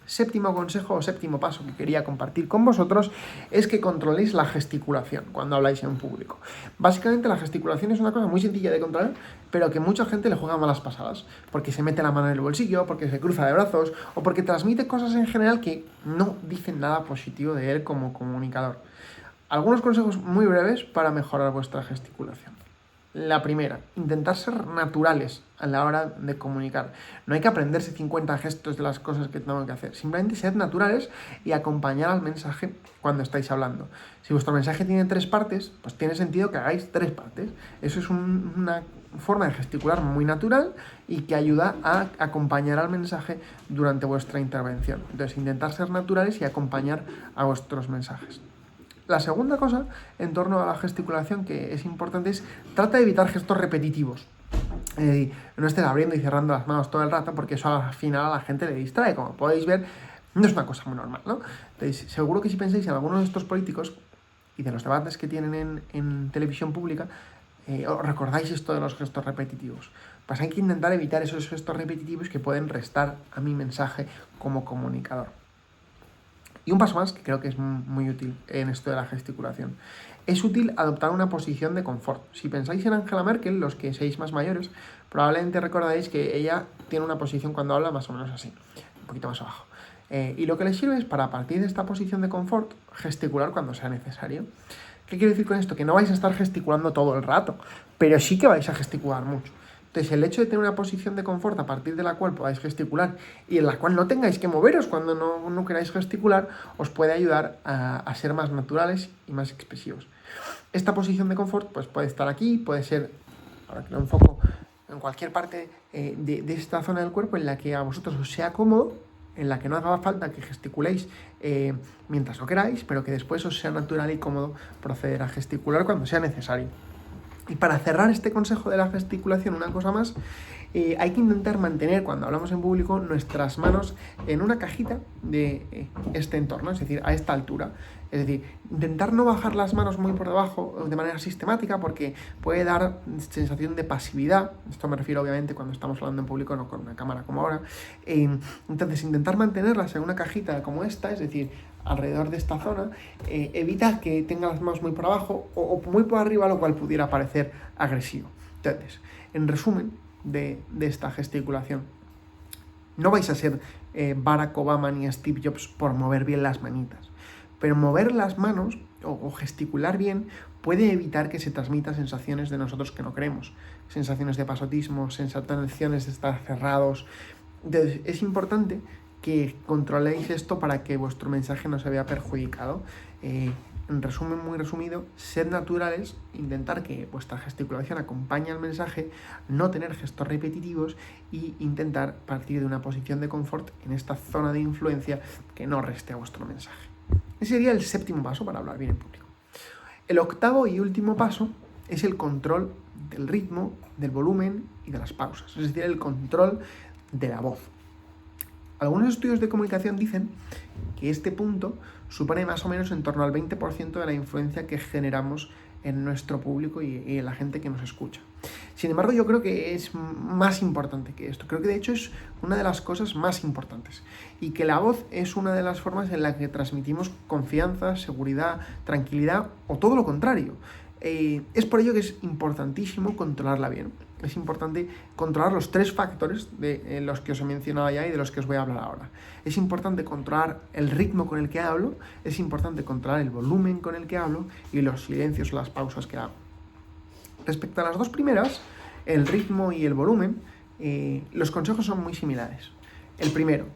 Séptimo consejo o séptimo paso que quería compartir con vosotros es que controléis la gesticulación cuando habláis en público. Básicamente la gesticulación es una cosa muy sencilla de controlar, pero que mucha gente le juega malas pasadas, porque se mete la mano en el bolsillo, porque se cruza de brazos o porque transmite cosas en general que no dicen nada positivo de él como comunicador. Algunos consejos muy breves para mejorar vuestra gesticulación. La primera, intentar ser naturales a la hora de comunicar. No hay que aprenderse 50 gestos de las cosas que tengo que hacer. Simplemente ser naturales y acompañar al mensaje cuando estáis hablando. Si vuestro mensaje tiene 3 partes, pues tiene sentido que hagáis 3 partes. Eso es una forma de gesticular muy natural y que ayuda a acompañar al mensaje durante vuestra intervención. Entonces, intentar ser naturales y acompañar a vuestros mensajes. La segunda cosa, en torno a la gesticulación, que es importante, es trata de evitar gestos repetitivos. No estés abriendo y cerrando las manos todo el rato, porque eso al final a la gente le distrae. Como podéis ver, no es una cosa muy normal, ¿no? Entonces, seguro que si pensáis en algunos de estos políticos y de los debates que tienen en televisión pública, os recordáis esto de los gestos repetitivos. Pues hay que intentar evitar esos gestos repetitivos que pueden restar a mi mensaje como comunicador. Y un paso más, que creo que es muy útil en esto de la gesticulación. Es útil adoptar una posición de confort. Si pensáis en Angela Merkel, los que seáis más mayores, probablemente recordaréis que ella tiene una posición cuando habla más o menos así, un poquito más abajo. Y lo que le sirve es, para, a partir de esta posición de confort, gesticular cuando sea necesario. ¿Qué quiero decir con esto? Que no vais a estar gesticulando todo el rato, pero sí que vais a gesticular mucho. Entonces, el hecho de tener una posición de confort a partir de la cual podáis gesticular y en la cual no tengáis que moveros cuando no queráis gesticular, os puede ayudar a ser más naturales y más expresivos. Esta posición de confort pues, puede estar aquí, puede ser, ahora que lo enfoco, en cualquier parte de esta zona del cuerpo en la que a vosotros os sea cómodo, en la que no haga falta que gesticuléis mientras lo queráis, pero que después os sea natural y cómodo proceder a gesticular cuando sea necesario. Y para cerrar este consejo de la gesticulación, una cosa más, hay que intentar mantener, cuando hablamos en público, nuestras manos en una cajita de este entorno, es decir, a esta altura. Es decir, intentar no bajar las manos muy por debajo de manera sistemática, porque puede dar sensación de pasividad. Esto me refiero, obviamente, cuando estamos hablando en público, no con una cámara como ahora. Entonces, intentar mantenerlas en una cajita como esta, es decir, alrededor de esta zona, evita que tenga las manos muy por abajo o muy por arriba, lo cual pudiera parecer agresivo. Entonces, en resumen de esta gesticulación, no vais a ser Barack Obama ni Steve Jobs por mover bien las manitas, pero mover las manos o gesticular bien puede evitar que se transmitan sensaciones de nosotros que no queremos, sensaciones de pasotismo, sensaciones de estar cerrados. Entonces, es importante que controléis esto para que vuestro mensaje no se vea perjudicado. En resumen, muy resumido, sed naturales, intentar que vuestra gesticulación acompañe al mensaje, no tener gestos repetitivos y intentar partir de una posición de confort en esta zona de influencia que no reste a vuestro mensaje. Ese sería el séptimo paso para hablar bien en público. El octavo y último paso es el control del ritmo, del volumen y de las pausas, es decir, el control de la voz. Algunos estudios de comunicación dicen que este punto supone más o menos en torno al 20% de la influencia que generamos en nuestro público y en la gente que nos escucha. Sin embargo, yo creo que es más importante que esto. Creo que de hecho es una de las cosas más importantes. Y que la voz es una de las formas en la que transmitimos confianza, seguridad, tranquilidad o todo lo contrario. Es por ello que es importantísimo controlarla bien. Es importante controlar los 3 factores de los que os he mencionado ya y de los que os voy a hablar ahora. Es importante controlar el ritmo con el que hablo, es importante controlar el volumen con el que hablo y los silencios o las pausas que hago. Respecto a las 2 primeras, el ritmo y el volumen, los consejos son muy similares. El primero,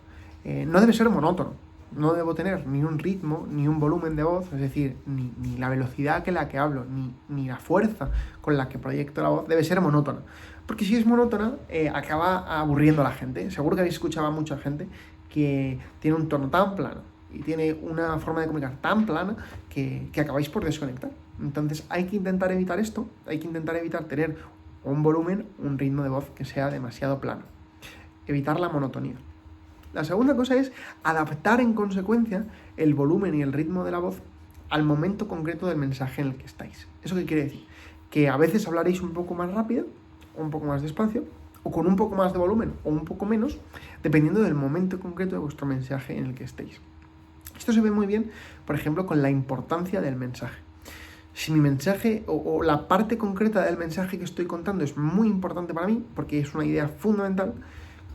no debe ser monótono. No debo tener ni un ritmo, ni un volumen de voz, es decir, ni la velocidad con la que hablo, ni la fuerza con la que proyecto la voz debe ser monótona. Porque si es monótona, acaba aburriendo a la gente. Seguro que habéis escuchado a mucha gente que tiene un tono tan plano y tiene una forma de comunicar tan plana que acabáis por desconectar. Entonces hay que intentar evitar esto, hay que intentar evitar tener un volumen, un ritmo de voz que sea demasiado plano. Evitar la monotonía. La segunda cosa es adaptar en consecuencia el volumen y el ritmo de la voz al momento concreto del mensaje en el que estáis. ¿Eso qué quiere decir? Que a veces hablaréis un poco más rápido, o un poco más despacio, o con un poco más de volumen o un poco menos, dependiendo del momento concreto de vuestro mensaje en el que estéis. Esto se ve muy bien, por ejemplo, con la importancia del mensaje. Si mi mensaje o la parte concreta del mensaje que estoy contando es muy importante para mí, porque es una idea fundamental,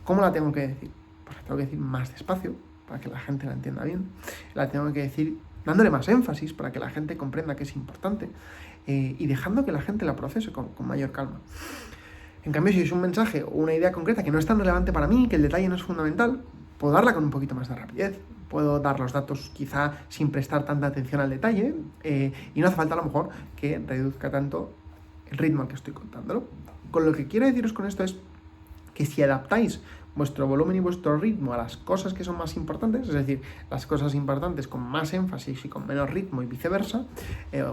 ¿cómo la tengo que decir? Pues la tengo que decir más despacio, para que la gente la entienda bien. La tengo que decir dándole más énfasis, para que la gente comprenda que es importante, y dejando que la gente la procese con mayor calma. En cambio, si es un mensaje o una idea concreta que no es tan relevante para mí, que el detalle no es fundamental, puedo darla con un poquito más de rapidez. Puedo dar los datos quizá sin prestar tanta atención al detalle, y no hace falta a lo mejor que reduzca tanto el ritmo al que estoy contándolo. Con lo que quiero deciros con esto es que si adaptáis vuestro volumen y vuestro ritmo a las cosas que son más importantes, es decir, las cosas importantes con más énfasis y con menos ritmo y viceversa,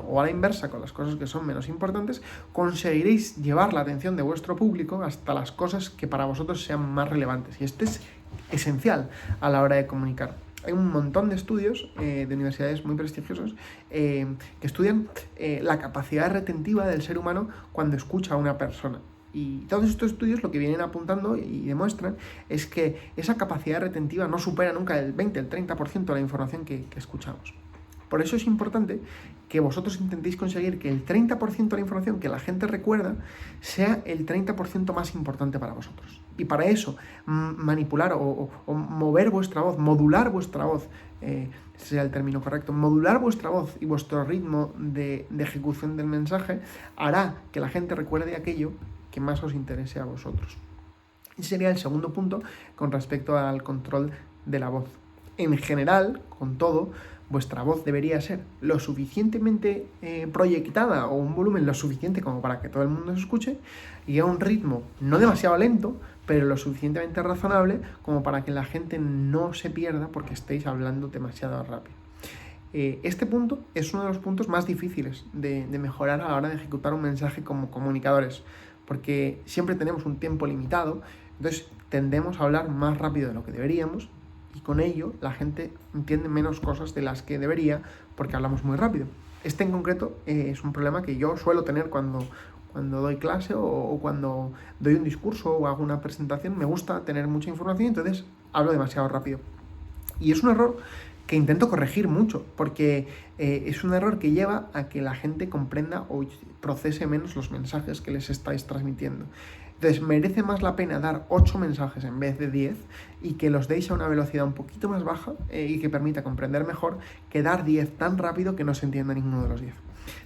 o a la inversa con las cosas que son menos importantes, conseguiréis llevar la atención de vuestro público hasta las cosas que para vosotros sean más relevantes. Y esto es esencial a la hora de comunicar. Hay un montón de estudios de universidades muy prestigiosos que estudian la capacidad retentiva del ser humano cuando escucha a una persona. Y todos estos estudios lo que vienen apuntando y demuestran es que esa capacidad retentiva no supera nunca el 20, el 30% de la información que escuchamos. Por eso es importante que vosotros intentéis conseguir que el 30% de la información que la gente recuerda sea el 30% más importante para vosotros. Y para eso, manipular o mover vuestra voz, modular vuestra voz, ese sería el término correcto, modular vuestra voz y vuestro ritmo de ejecución del mensaje hará que la gente recuerde aquello que más os interese a vosotros. Ese sería el segundo punto con respecto al control de la voz. En general, con todo, vuestra voz debería ser lo suficientemente proyectada o un volumen lo suficiente como para que todo el mundo se escuche y a un ritmo no demasiado lento, pero lo suficientemente razonable como para que la gente no se pierda porque estéis hablando demasiado rápido. Este punto es uno de los puntos más difíciles de mejorar a la hora de ejecutar un mensaje como comunicadores, porque siempre tenemos un tiempo limitado, entonces tendemos a hablar más rápido de lo que deberíamos y con ello la gente entiende menos cosas de las que debería porque hablamos muy rápido. Este en concreto es un problema que yo suelo tener cuando doy clase o cuando doy un discurso o hago una presentación. Me gusta tener mucha información, entonces hablo demasiado rápido. Y es un error que intento corregir mucho, porque es un error que lleva a que la gente comprenda o procese menos los mensajes que les estáis transmitiendo. Entonces merece más la pena dar 8 mensajes en vez de 10 y que los deis a una velocidad un poquito más baja y que permita comprender mejor que dar 10 tan rápido que no se entienda ninguno de los 10.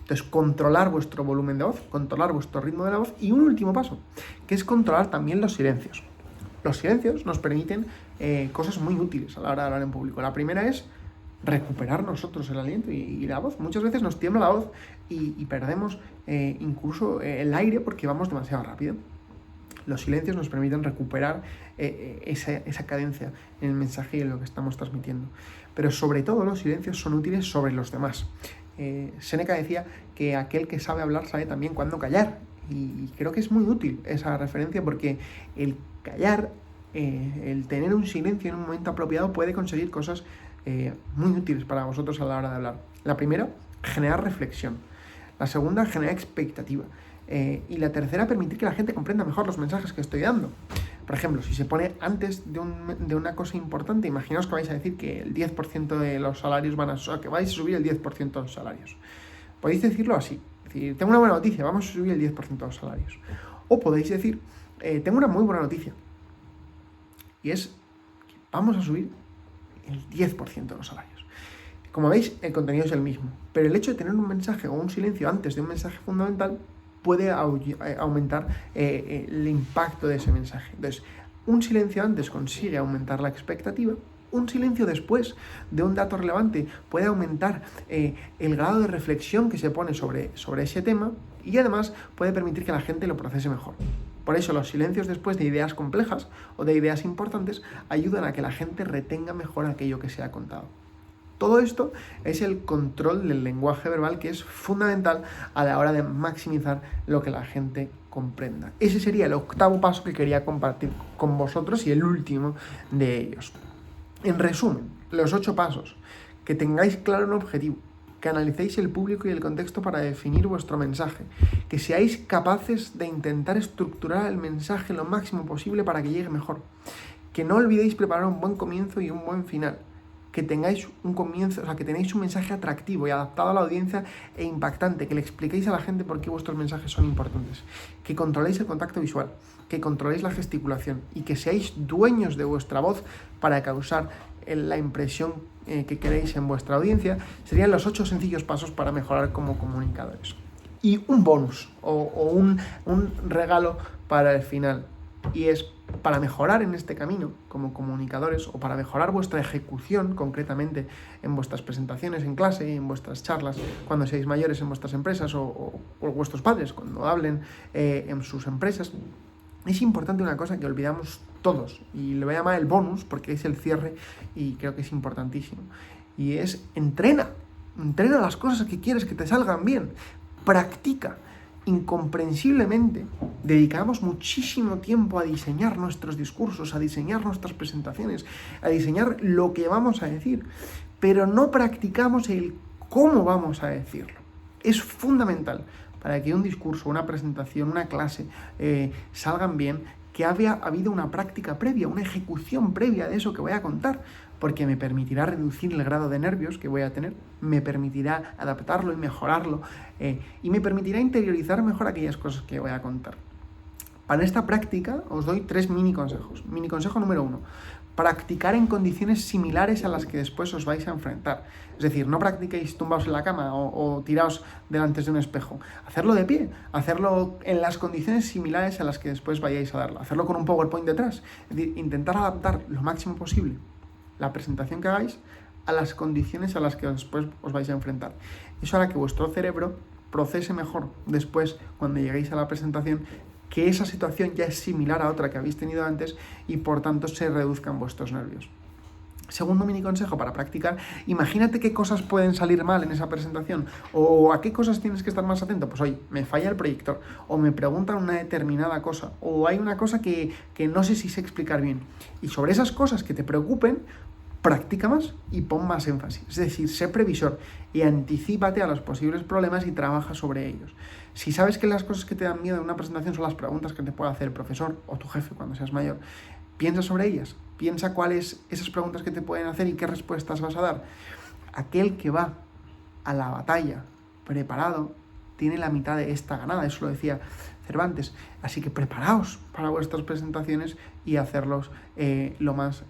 Entonces, controlar vuestro volumen de voz, controlar vuestro ritmo de la voz y un último paso, que es controlar también los silencios. Los silencios nos permiten cosas muy útiles a la hora de hablar en público. La primera es recuperar nosotros el aliento y la voz. Muchas veces nos tiembla la voz y perdemos incluso el aire porque vamos demasiado rápido. Los silencios nos permiten recuperar esa cadencia en el mensaje y en lo que estamos transmitiendo. Pero sobre todo los silencios son útiles sobre los demás. Séneca decía que aquel que sabe hablar sabe también cuándo callar. Y creo que es muy útil esa referencia porque el callar, el tener un silencio en un momento apropiado puede conseguir cosas muy útiles para vosotros a la hora de hablar. La primera, generar reflexión. La segunda, generar expectativa. Y la tercera, permitir que la gente comprenda mejor los mensajes que estoy dando. Por ejemplo, si se pone antes de una cosa importante, imaginaos que vais a decir que el 10% de los salarios que vais a subir el 10% de los salarios. Podéis decirlo así. Es decir, tengo una buena noticia, vamos a subir el 10% de los salarios. O podéis decir, tengo una muy buena noticia. Y es que vamos a subir el 10% de los salarios. Como veis, el contenido es el mismo. Pero el hecho de tener un mensaje o un silencio antes de un mensaje fundamental puede aumentar el impacto de ese mensaje. Entonces, un silencio antes consigue aumentar la expectativa. Un silencio después de un dato relevante puede aumentar el grado de reflexión que se pone sobre ese tema y además puede permitir que la gente lo procese mejor. Por eso los silencios después de ideas complejas o de ideas importantes ayudan a que la gente retenga mejor aquello que se ha contado. Todo esto es el control del lenguaje verbal, que es fundamental a la hora de maximizar lo que la gente comprenda. Ese sería el 8º paso que quería compartir con vosotros y el último de ellos. En resumen, los 8 pasos: que tengáis claro un objetivo, que analicéis el público y el contexto para definir vuestro mensaje, que seáis capaces de intentar estructurar el mensaje lo máximo posible para que llegue mejor, que no olvidéis preparar un buen comienzo y un buen final, que tengáis un comienzo, que tenéis un mensaje atractivo y adaptado a la audiencia e impactante, que le expliquéis a la gente por qué vuestros mensajes son importantes, que controléis el contacto visual, que controléis la gesticulación y que seáis dueños de vuestra voz para causar la impresión que queréis en vuestra audiencia. Serían los 8 sencillos pasos para mejorar como comunicadores. Y un bonus o un regalo para el final, y es: para mejorar en este camino como comunicadores, o para mejorar vuestra ejecución concretamente en vuestras presentaciones en clase, en vuestras charlas, cuando seáis mayores en vuestras empresas, o vuestros padres cuando hablen en sus empresas, es importante una cosa que olvidamos todos, y le voy a llamar el bonus porque es el cierre y creo que es importantísimo, y es: entrena las cosas que quieres que te salgan bien, practica. Incomprensiblemente dedicamos muchísimo tiempo a diseñar nuestros discursos, a diseñar nuestras presentaciones, a diseñar lo que vamos a decir, pero no practicamos el cómo vamos a decirlo. Es fundamental para que un discurso, una presentación, una clase salgan bien, que haya habido una práctica previa, una ejecución previa de eso que voy a contar, porque me permitirá reducir el grado de nervios que voy a tener, me permitirá adaptarlo y mejorarlo, y me permitirá interiorizar mejor aquellas cosas que voy a contar. Para esta práctica os doy 3 mini consejos. Mini consejo número 1: practicar en condiciones similares a las que después os vais a enfrentar. Es decir, no practiquéis tumbados en la cama o tiraos delante de un espejo. Hacerlo de pie, hacerlo en las condiciones similares a las que después vayáis a darlo. Hacerlo con un PowerPoint detrás. Es decir, intentar adaptar lo máximo posible la presentación que hagáis a las condiciones a las que después os vais a enfrentar. Eso hará que vuestro cerebro procese mejor después, cuando lleguéis a la presentación, que esa situación ya es similar a otra que habéis tenido antes y por tanto se reduzcan vuestros nervios. Segundo mini consejo para practicar: imagínate qué cosas pueden salir mal en esa presentación, o a qué cosas tienes que estar más atento. Pues oye, me falla el proyector, o me preguntan una determinada cosa, o hay una cosa que no sé si sé explicar bien. Y sobre esas cosas que te preocupen, practica más y pon más énfasis. Es decir, sé previsor y anticípate a los posibles problemas y trabaja sobre ellos. Si sabes que las cosas que te dan miedo en una presentación son las preguntas que te puede hacer el profesor o tu jefe cuando seas mayor, piensa sobre ellas. Piensa cuáles esas preguntas que te pueden hacer y qué respuestas vas a dar. Aquel que va a la batalla preparado tiene la mitad de esta ganada, eso lo decía Cervantes. Así que preparaos para vuestras presentaciones y hacerlos lo más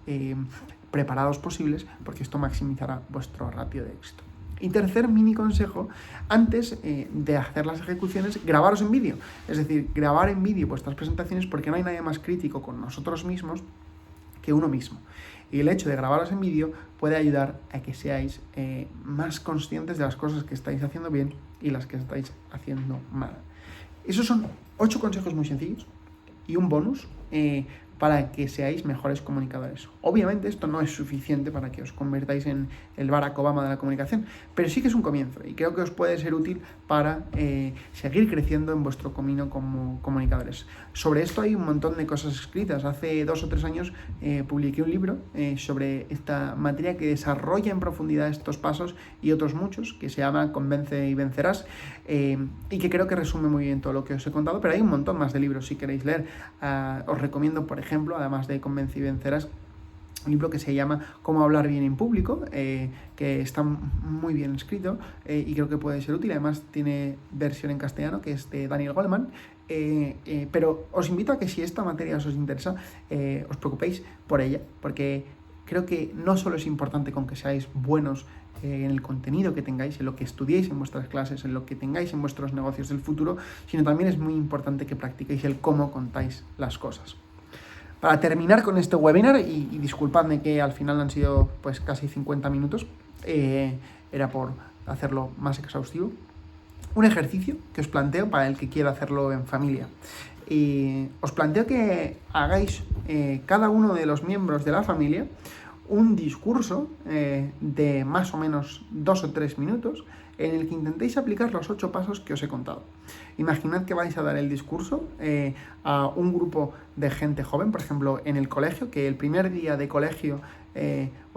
preparados posibles, porque esto maximizará vuestro ratio de éxito. Y tercer mini consejo: antes de hacer las ejecuciones, grabaros en vídeo. Es decir, grabar en vídeo vuestras presentaciones, porque no hay nadie más crítico con nosotros mismos que uno mismo. Y el hecho de grabaros en vídeo puede ayudar a que seáis más conscientes de las cosas que estáis haciendo bien y las que estáis haciendo mal. Esos son 8 consejos muy sencillos y un bonus para que seáis mejores comunicadores. Obviamente esto no es suficiente para que os convertáis en el Barack Obama de la comunicación, pero sí que es un comienzo y creo que os puede ser útil para seguir creciendo en vuestro camino como comunicadores. Sobre esto hay un montón de cosas escritas. Hace 2 o 3 años publiqué un libro sobre esta materia que desarrolla en profundidad estos pasos y otros muchos, que se llama Convence y vencerás, y que creo que resume muy bien todo lo que os he contado, pero hay un montón más de libros si queréis leer. Os recomiendo, por ejemplo, además de Convence y vencerás, un libro que se llama Cómo hablar bien en público, que está muy bien escrito y creo que puede ser útil. Además tiene versión en castellano, que es de Daniel Goleman, pero os invito a que, si esta materia os interesa, os preocupéis por ella, porque creo que no solo es importante con que seáis buenos en el contenido que tengáis, en lo que estudiéis en vuestras clases, en lo que tengáis en vuestros negocios del futuro, sino también es muy importante que practiquéis el cómo contáis las cosas. Para terminar con este webinar, y disculpadme que al final han sido pues casi 50 minutos, era por hacerlo más exhaustivo, un ejercicio que os planteo para el que quiera hacerlo en familia. Os planteo que hagáis cada uno de los miembros de la familia un discurso de más o menos 2 o 3 minutos en el que intentéis aplicar los 8 pasos que os he contado. Imaginad que vais a dar el discurso a un grupo de gente joven, por ejemplo, en el colegio, que el primer día de colegio,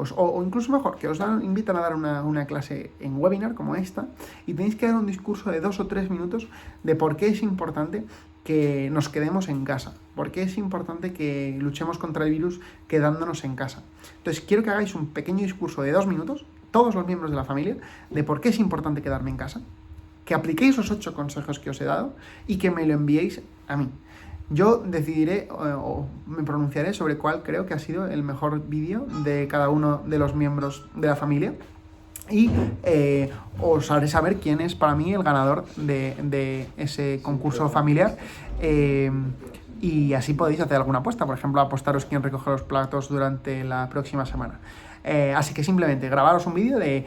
o incluso mejor, que os invitan a dar una clase en webinar como esta, y tenéis que dar un discurso de 2 o 3 minutos de por qué es importante que nos quedemos en casa, por qué es importante que luchemos contra el virus quedándonos en casa. Entonces quiero que hagáis un pequeño discurso de 2 minutos, todos los miembros de la familia, de por qué es importante quedarme en casa, que apliquéis los 8 consejos que os he dado y que me lo enviéis a mí. Yo decidiré o me pronunciaré sobre cuál creo que ha sido el mejor vídeo de cada uno de los miembros de la familia. Y os haré saber quién es para mí el ganador de ese concurso familiar. Y así podéis hacer alguna apuesta, por ejemplo, apostaros quién recoge los platos durante la próxima semana. Así que simplemente grabaros un vídeo de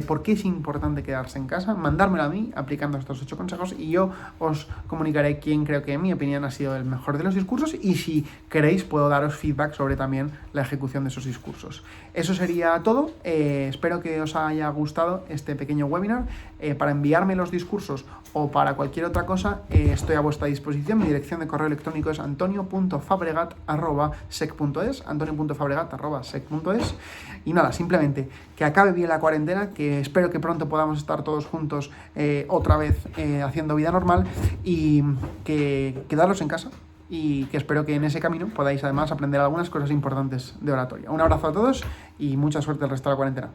por qué es importante quedarse en casa, mandármelo a mí aplicando estos 8 consejos y yo os comunicaré quién creo que en mi opinión ha sido el mejor de los discursos y si queréis puedo daros feedback sobre también la ejecución de esos discursos. Eso sería todo. Espero que os haya gustado este pequeño webinar. Para enviarme los discursos o para cualquier otra cosa estoy a vuestra disposición. Mi dirección de correo electrónico es antonio.fabregat@sec.es, antonio.fabregat@sec.es. Y nada, simplemente que acabe bien la cuarentena, que espero que pronto podamos estar todos juntos otra vez haciendo vida normal y que quedaros en casa y que espero que en ese camino podáis además aprender algunas cosas importantes de oratoria. Un abrazo a todos y mucha suerte el resto de la cuarentena.